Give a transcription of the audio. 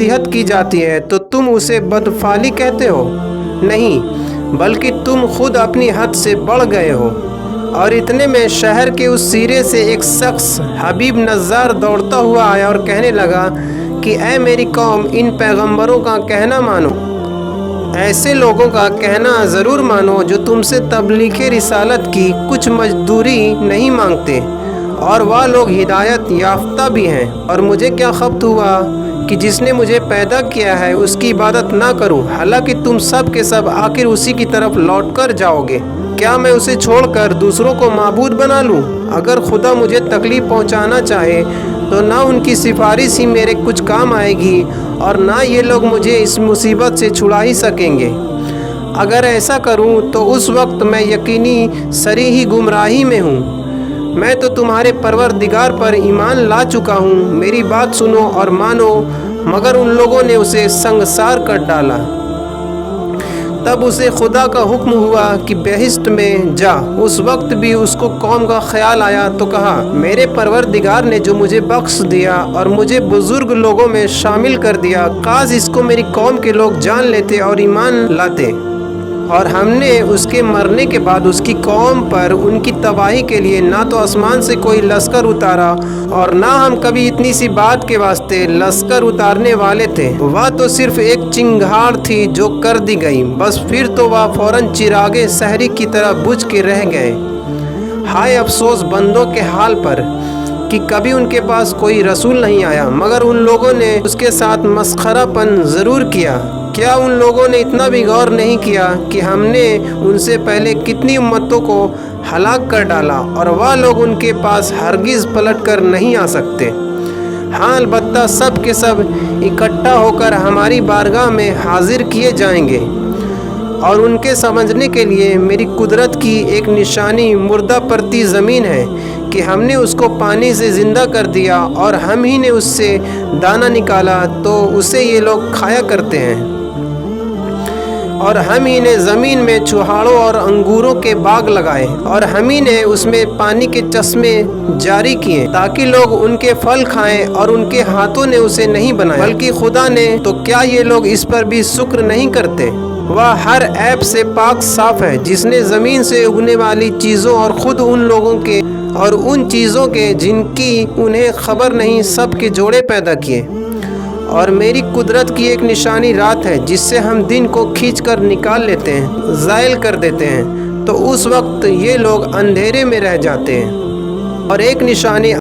नसीहत की जाती है तो तुम उसे बदफाली कहते हो? नहीं, बल्कि तुम खुद अपनी हद से बढ़ गए हो। और इतने में शहर के उस सिरे से एक शख्स हबीब नज़्ज़ार दौड़ता हुआ आया और कहने लगा कि ऐ मेरी कौम, इन पैगंबरों का कहना मानो, ऐसे लोगों का कहना ज़रूर मानो जो तुमसे तबलीग रिसालत की कुछ मजदूरी नहीं मांगते, और वह लोग हिदायत याफ्ता भी हैं। और मुझे क्या खब्त हुआ कि जिसने मुझे पैदा किया है उसकी इबादत ना करूं, हालांकि तुम सब के सब आखिर उसी की तरफ लौट कर जाओगे। क्या मैं उसे छोड़कर दूसरों को माबूद बना लूं? अगर खुदा मुझे तकलीफ़ पहुंचाना चाहे तो ना उनकी सिफारिश ही मेरे कुछ काम आएगी और ना ये लोग मुझे इस मुसीबत से छुड़ा ही सकेंगे। अगर ऐसा करूं तो उस वक्त मैं यकीनी सरी ही गुमराही में हूं। मैं तो तुम्हारे परवरदिगार पर ईमान ला चुका हूँ, मेरी बात सुनो और मानो। मगर उन लोगों ने उसे संगसार कर डाला। तब उसे खुदा का हुक्म हुआ कि बेहिश्त में जा। उस वक्त भी उसको कौम का ख्याल आया तो कहा, मेरे परवरदिगार ने जो मुझे बख्श दिया और मुझे बुजुर्ग लोगों में शामिल कर दिया, काश इसको मेरी कौम के लोग जान लेते और ईमान लाते। और हमने उसके मरने के बाद उसकी कौम पर उनकी तबाही के लिए ना तो आसमान से कोई लश्कर उतारा और ना हम कभी इतनी सी बात के वास्ते लश्कर उतारने वाले थे। वह तो सिर्फ एक चिंगार थी जो कर दी गई, बस फिर तो वह फौरन चिरागे सहरी की तरह बुझ के रह गए। हाय अफसोस बंदों के हाल पर कि कभी उनके पास कोई रसूल नहीं आया, मगर उन लोगों ने उसके साथ मस्खरापन ज़रूर किया। क्या उन लोगों ने इतना भी गौर नहीं किया कि हमने उनसे पहले कितनी उम्मतों को हलाक कर डाला और वह लोग उनके पास हरगिज़ पलट कर नहीं आ सकते। हाँ, अलबत्ता सब के सब इकट्ठा होकर हमारी बारगाह में हाजिर किए जाएंगे और उनके समझने के लिए मेरी कुदरत की एक निशानी मुर्दा पड़ती ज़मीन है कि हमने उसको पानी से ज़िंदा कर दिया और हम ही ने उससे दाना निकाला तो उसे ये लोग खाया करते हैं। और हम ही ने ज़मीन में चुहाड़ों और अंगूरों के बाग लगाए और हम ही ने उसमें पानी के चश्मे जारी किए ताकि लोग उनके फल खाएं, और उनके हाथों ने उसे नहीं बनाया बल्कि खुदा ने। तो क्या ये लोग इस पर भी शुक्र नहीं करते? वह हर ऐब से पाक साफ है जिसने ज़मीन से उगने वाली चीज़ों और ख़ुद उन लोगों के और उन चीज़ों के जिनकी उन्हें खबर नहीं सब के जोड़े पैदा किए। और मेरी कुदरत की एक निशानी रात है जिससे हम दिन को खींच कर निकाल लेते हैं, ज़ायल कर देते हैं, तो उस वक्त ये लोग अंधेरे में रह जाते हैं। और एक निशानी